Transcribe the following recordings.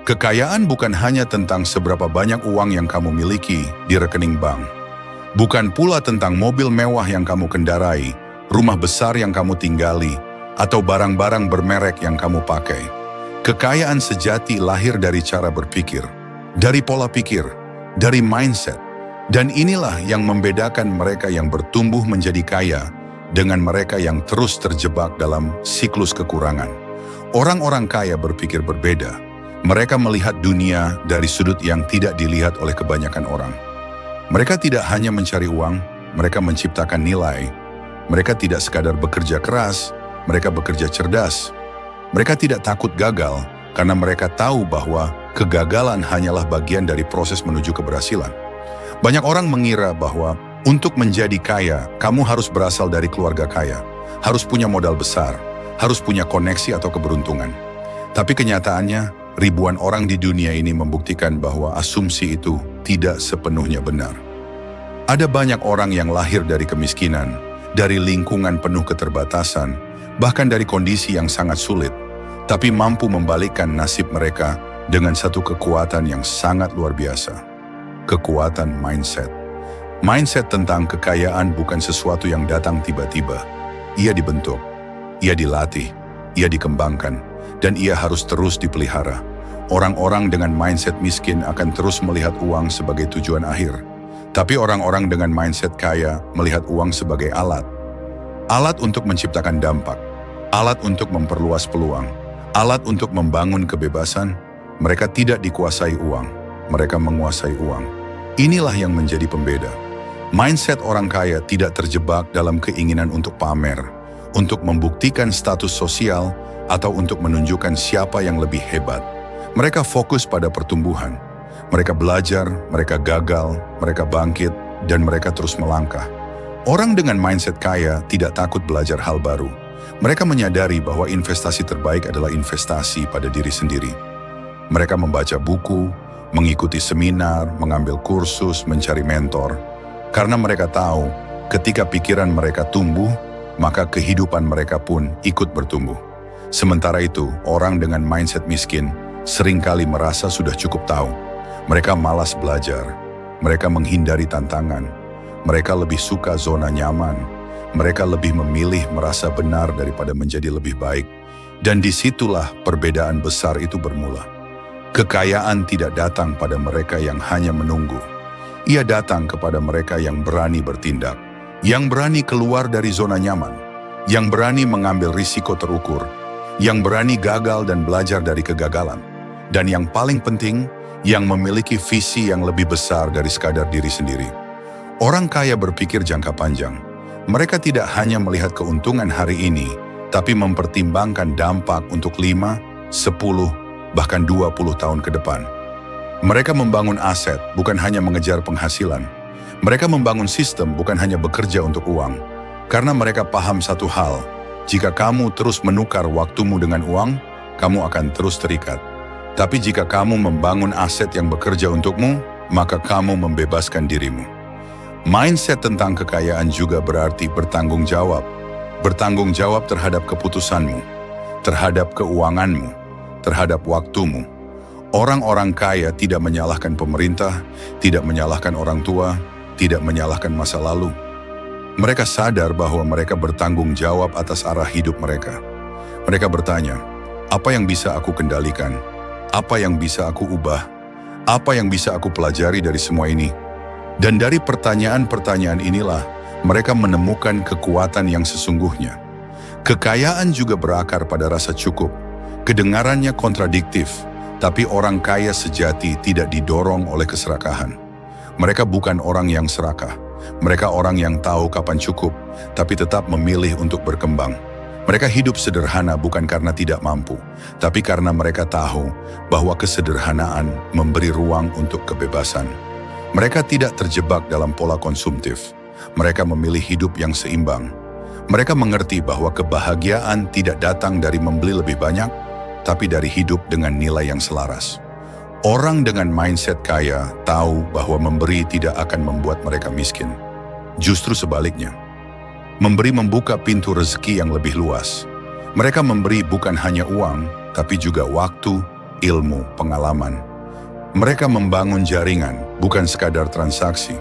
Kekayaan bukan hanya tentang seberapa banyak uang yang kamu miliki di rekening bank. Bukan pula tentang mobil mewah yang kamu kendarai, rumah besar yang kamu tinggali, atau barang-barang bermerek yang kamu pakai. Kekayaan sejati lahir dari cara berpikir, dari pola pikir, dari mindset. Dan inilah yang membedakan mereka yang bertumbuh menjadi kaya dengan mereka yang terus terjebak dalam siklus kekurangan. Orang-orang kaya berpikir berbeda. Mereka melihat dunia dari sudut yang tidak dilihat oleh kebanyakan orang. Mereka tidak hanya mencari uang, mereka menciptakan nilai. Mereka tidak sekadar bekerja keras, mereka bekerja cerdas. Mereka tidak takut gagal karena mereka tahu bahwa kegagalan hanyalah bagian dari proses menuju keberhasilan. Banyak orang mengira bahwa untuk menjadi kaya, kamu harus berasal dari keluarga kaya, harus punya modal besar, harus punya koneksi atau keberuntungan. Tapi kenyataannya, ribuan orang di dunia ini membuktikan bahwa asumsi itu tidak sepenuhnya benar. Ada banyak orang yang lahir dari kemiskinan, dari lingkungan penuh keterbatasan, bahkan dari kondisi yang sangat sulit, tapi mampu membalikkan nasib mereka dengan satu kekuatan yang sangat luar biasa. Kekuatan mindset. Mindset tentang kekayaan bukan sesuatu yang datang tiba-tiba. Ia dibentuk, ia dilatih, ia dikembangkan, dan ia harus terus dipelihara. Orang-orang dengan mindset miskin akan terus melihat uang sebagai tujuan akhir. Tapi orang-orang dengan mindset kaya melihat uang sebagai alat. Alat untuk menciptakan dampak. Alat untuk memperluas peluang. Alat untuk membangun kebebasan. Mereka tidak dikuasai uang. Mereka menguasai uang. Inilah yang menjadi pembeda. Mindset orang kaya tidak terjebak dalam keinginan untuk pamer, untuk membuktikan status sosial, atau untuk menunjukkan siapa yang lebih hebat. Mereka fokus pada pertumbuhan. Mereka belajar, mereka gagal, mereka bangkit, dan mereka terus melangkah. Orang dengan mindset kaya tidak takut belajar hal baru. Mereka menyadari bahwa investasi terbaik adalah investasi pada diri sendiri. Mereka membaca buku, mengikuti seminar, mengambil kursus, mencari mentor. Karena mereka tahu, ketika pikiran mereka tumbuh, maka kehidupan mereka pun ikut bertumbuh. Sementara itu, orang dengan mindset miskin seringkali merasa sudah cukup tahu. Mereka malas belajar, mereka menghindari tantangan, mereka lebih suka zona nyaman, mereka lebih memilih merasa benar daripada menjadi lebih baik. Dan disitulah perbedaan besar itu bermula. Kekayaan tidak datang pada mereka yang hanya menunggu. Ia datang kepada mereka yang berani bertindak, yang berani keluar dari zona nyaman, yang berani mengambil risiko terukur, yang berani gagal dan belajar dari kegagalan, dan yang paling penting, yang memiliki visi yang lebih besar dari sekadar diri sendiri. Orang kaya berpikir jangka panjang. Mereka tidak hanya melihat keuntungan hari ini, tapi mempertimbangkan dampak untuk 5, 10, bahkan 20 tahun ke depan. Mereka membangun aset, bukan hanya mengejar penghasilan. Mereka membangun sistem, bukan hanya bekerja untuk uang. Karena mereka paham satu hal, jika kamu terus menukar waktumu dengan uang, kamu akan terus terikat. Tapi jika kamu membangun aset yang bekerja untukmu, maka kamu membebaskan dirimu. Mindset tentang kekayaan juga berarti bertanggung jawab. Bertanggung jawab terhadap keputusanmu, terhadap keuanganmu, terhadap waktumu. Orang-orang kaya tidak menyalahkan pemerintah, tidak menyalahkan orang tua, tidak menyalahkan masa lalu. Mereka sadar bahwa mereka bertanggung jawab atas arah hidup mereka. Mereka bertanya, apa yang bisa aku kendalikan? Apa yang bisa aku ubah? Apa yang bisa aku pelajari dari semua ini? Dan dari pertanyaan-pertanyaan inilah, mereka menemukan kekuatan yang sesungguhnya. Kekayaan juga berakar pada rasa cukup. Kedengarannya kontradiktif, tapi orang kaya sejati tidak didorong oleh keserakahan. Mereka bukan orang yang serakah. Mereka orang yang tahu kapan cukup, tapi tetap memilih untuk berkembang. Mereka hidup sederhana bukan karena tidak mampu, tapi karena mereka tahu bahwa kesederhanaan memberi ruang untuk kebebasan. Mereka tidak terjebak dalam pola konsumtif. Mereka memilih hidup yang seimbang. Mereka mengerti bahwa kebahagiaan tidak datang dari membeli lebih banyak, tapi dari hidup dengan nilai yang selaras. Orang dengan mindset kaya tahu bahwa memberi tidak akan membuat mereka miskin. Justru sebaliknya. Memberi membuka pintu rezeki yang lebih luas. Mereka memberi bukan hanya uang, tapi juga waktu, ilmu, pengalaman. Mereka membangun jaringan, bukan sekadar transaksi.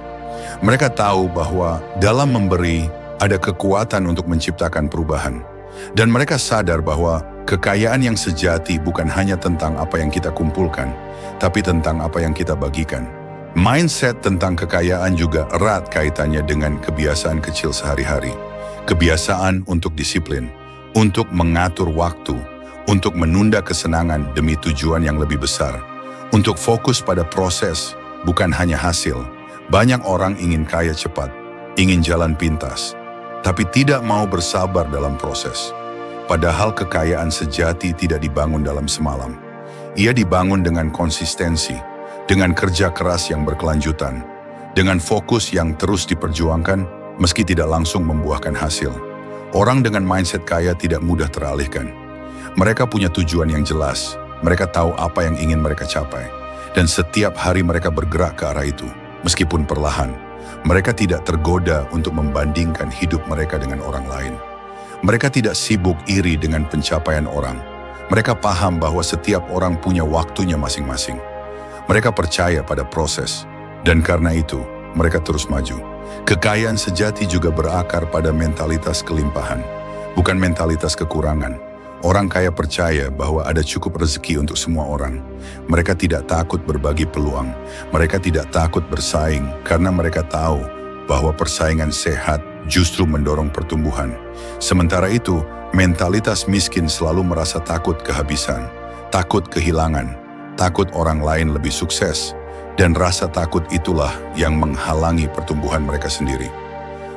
Mereka tahu bahwa dalam memberi ada kekuatan untuk menciptakan perubahan. Dan mereka sadar bahwa kekayaan yang sejati bukan hanya tentang apa yang kita kumpulkan, tapi tentang apa yang kita bagikan. Mindset tentang kekayaan juga erat kaitannya dengan kebiasaan kecil sehari-hari. Kebiasaan untuk disiplin, untuk mengatur waktu, untuk menunda kesenangan demi tujuan yang lebih besar, untuk fokus pada proses, bukan hanya hasil. Banyak orang ingin kaya cepat, ingin jalan pintas, tapi tidak mau bersabar dalam proses. Padahal kekayaan sejati tidak dibangun dalam semalam. Ia dibangun dengan konsistensi, dengan kerja keras yang berkelanjutan, dengan fokus yang terus diperjuangkan meski tidak langsung membuahkan hasil. Orang dengan mindset kaya tidak mudah teralihkan. Mereka punya tujuan yang jelas, mereka tahu apa yang ingin mereka capai, dan setiap hari mereka bergerak ke arah itu, meskipun perlahan. Mereka tidak tergoda untuk membandingkan hidup mereka dengan orang lain. Mereka tidak sibuk iri dengan pencapaian orang. Mereka paham bahwa setiap orang punya waktunya masing-masing. Mereka percaya pada proses, dan karena itu, mereka terus maju. Kekayaan sejati juga berakar pada mentalitas kelimpahan, bukan mentalitas kekurangan. Orang kaya percaya bahwa ada cukup rezeki untuk semua orang. Mereka tidak takut berbagi peluang. Mereka tidak takut bersaing karena mereka tahu bahwa persaingan sehat justru mendorong pertumbuhan. Sementara itu, mentalitas miskin selalu merasa takut kehabisan, takut kehilangan, takut orang lain lebih sukses, dan rasa takut itulah yang menghalangi pertumbuhan mereka sendiri.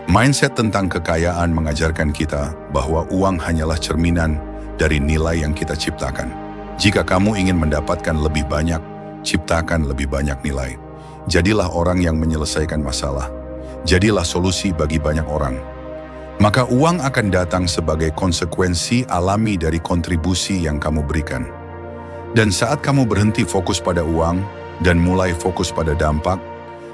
Mindset tentang kekayaan mengajarkan kita bahwa uang hanyalah cerminan dari nilai yang kita ciptakan. Jika kamu ingin mendapatkan lebih banyak, ciptakan lebih banyak nilai. Jadilah orang yang menyelesaikan masalah. Jadilah solusi bagi banyak orang. Maka uang akan datang sebagai konsekuensi alami dari kontribusi yang kamu berikan. Dan saat kamu berhenti fokus pada uang dan mulai fokus pada dampak,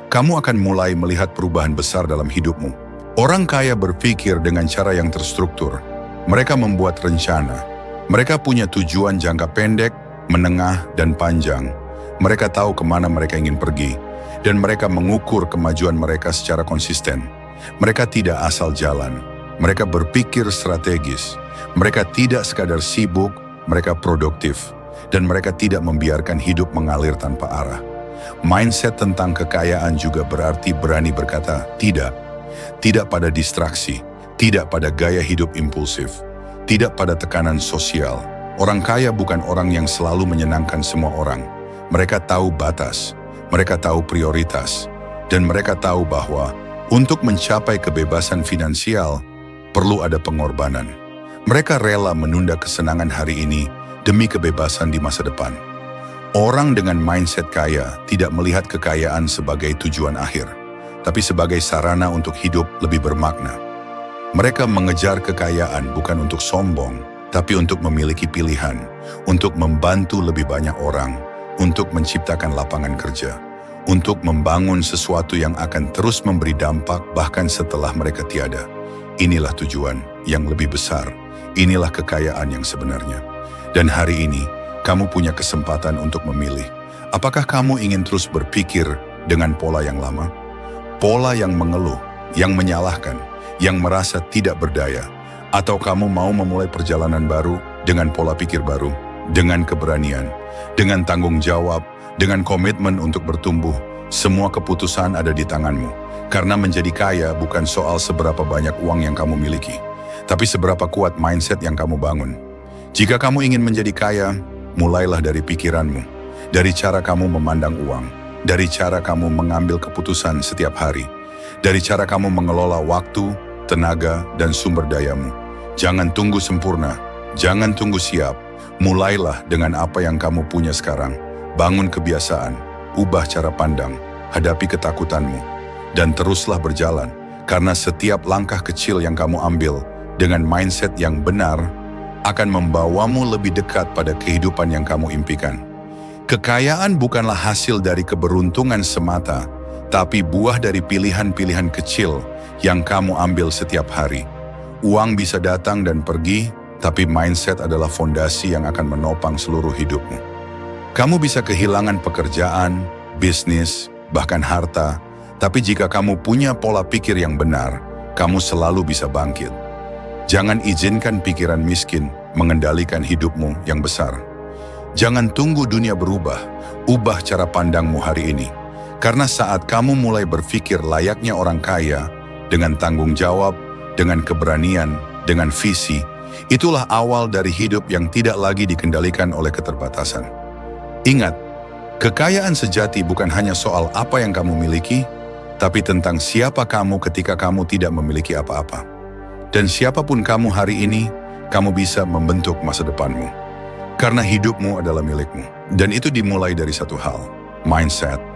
kamu akan mulai melihat perubahan besar dalam hidupmu. Orang kaya berpikir dengan cara yang terstruktur. Mereka membuat rencana. Mereka punya tujuan jangka pendek, menengah, dan panjang. Mereka tahu kemana mereka ingin pergi, dan mereka mengukur kemajuan mereka secara konsisten. Mereka tidak asal jalan. Mereka berpikir strategis. Mereka tidak sekadar sibuk, mereka produktif. Dan mereka tidak membiarkan hidup mengalir tanpa arah. Mindset tentang kekayaan juga berarti berani berkata tidak. Tidak pada distraksi, tidak pada gaya hidup impulsif, tidak pada tekanan sosial. Orang kaya bukan orang yang selalu menyenangkan semua orang. Mereka tahu batas, mereka tahu prioritas, dan mereka tahu bahwa untuk mencapai kebebasan finansial, perlu ada pengorbanan. Mereka rela menunda kesenangan hari ini demi kebebasan di masa depan. Orang dengan mindset kaya tidak melihat kekayaan sebagai tujuan akhir, tapi sebagai sarana untuk hidup lebih bermakna. Mereka mengejar kekayaan bukan untuk sombong, tapi untuk memiliki pilihan, untuk membantu lebih banyak orang, untuk menciptakan lapangan kerja, untuk membangun sesuatu yang akan terus memberi dampak bahkan setelah mereka tiada. Inilah tujuan yang lebih besar, inilah kekayaan yang sebenarnya. Dan hari ini, kamu punya kesempatan untuk memilih. Apakah kamu ingin terus berpikir dengan pola yang lama? Pola yang mengeluh, yang menyalahkan, yang merasa tidak berdaya, atau kamu mau memulai perjalanan baru dengan pola pikir baru, dengan keberanian, dengan tanggung jawab, dengan komitmen untuk bertumbuh. Semua keputusan ada di tanganmu, karena menjadi kaya bukan soal seberapa banyak uang yang kamu miliki, tapi seberapa kuat mindset yang kamu bangun. Jika kamu ingin menjadi kaya, mulailah dari pikiranmu, dari cara kamu memandang uang, dari cara kamu mengambil keputusan setiap hari, dari cara kamu mengelola waktu, tenaga, dan sumber dayamu. Jangan tunggu sempurna, jangan tunggu siap. Mulailah dengan apa yang kamu punya sekarang. Bangun kebiasaan, ubah cara pandang, hadapi ketakutanmu, dan teruslah berjalan. Karena setiap langkah kecil yang kamu ambil dengan mindset yang benar akan membawamu lebih dekat pada kehidupan yang kamu impikan. Kekayaan bukanlah hasil dari keberuntungan semata, tapi buah dari pilihan-pilihan kecil yang kamu ambil setiap hari. Uang bisa datang dan pergi, tapi mindset adalah fondasi yang akan menopang seluruh hidupmu. Kamu bisa kehilangan pekerjaan, bisnis, bahkan harta, tapi jika kamu punya pola pikir yang benar, kamu selalu bisa bangkit. Jangan izinkan pikiran miskin mengendalikan hidupmu yang besar. Jangan tunggu dunia berubah, ubah cara pandangmu hari ini. Karena saat kamu mulai berpikir layaknya orang kaya, dengan tanggung jawab, dengan keberanian, dengan visi, itulah awal dari hidup yang tidak lagi dikendalikan oleh keterbatasan. Ingat, kekayaan sejati bukan hanya soal apa yang kamu miliki, tapi tentang siapa kamu ketika kamu tidak memiliki apa-apa. Dan siapapun kamu hari ini, kamu bisa membentuk masa depanmu. Karena hidupmu adalah milikmu. Dan itu dimulai dari satu hal, mindset.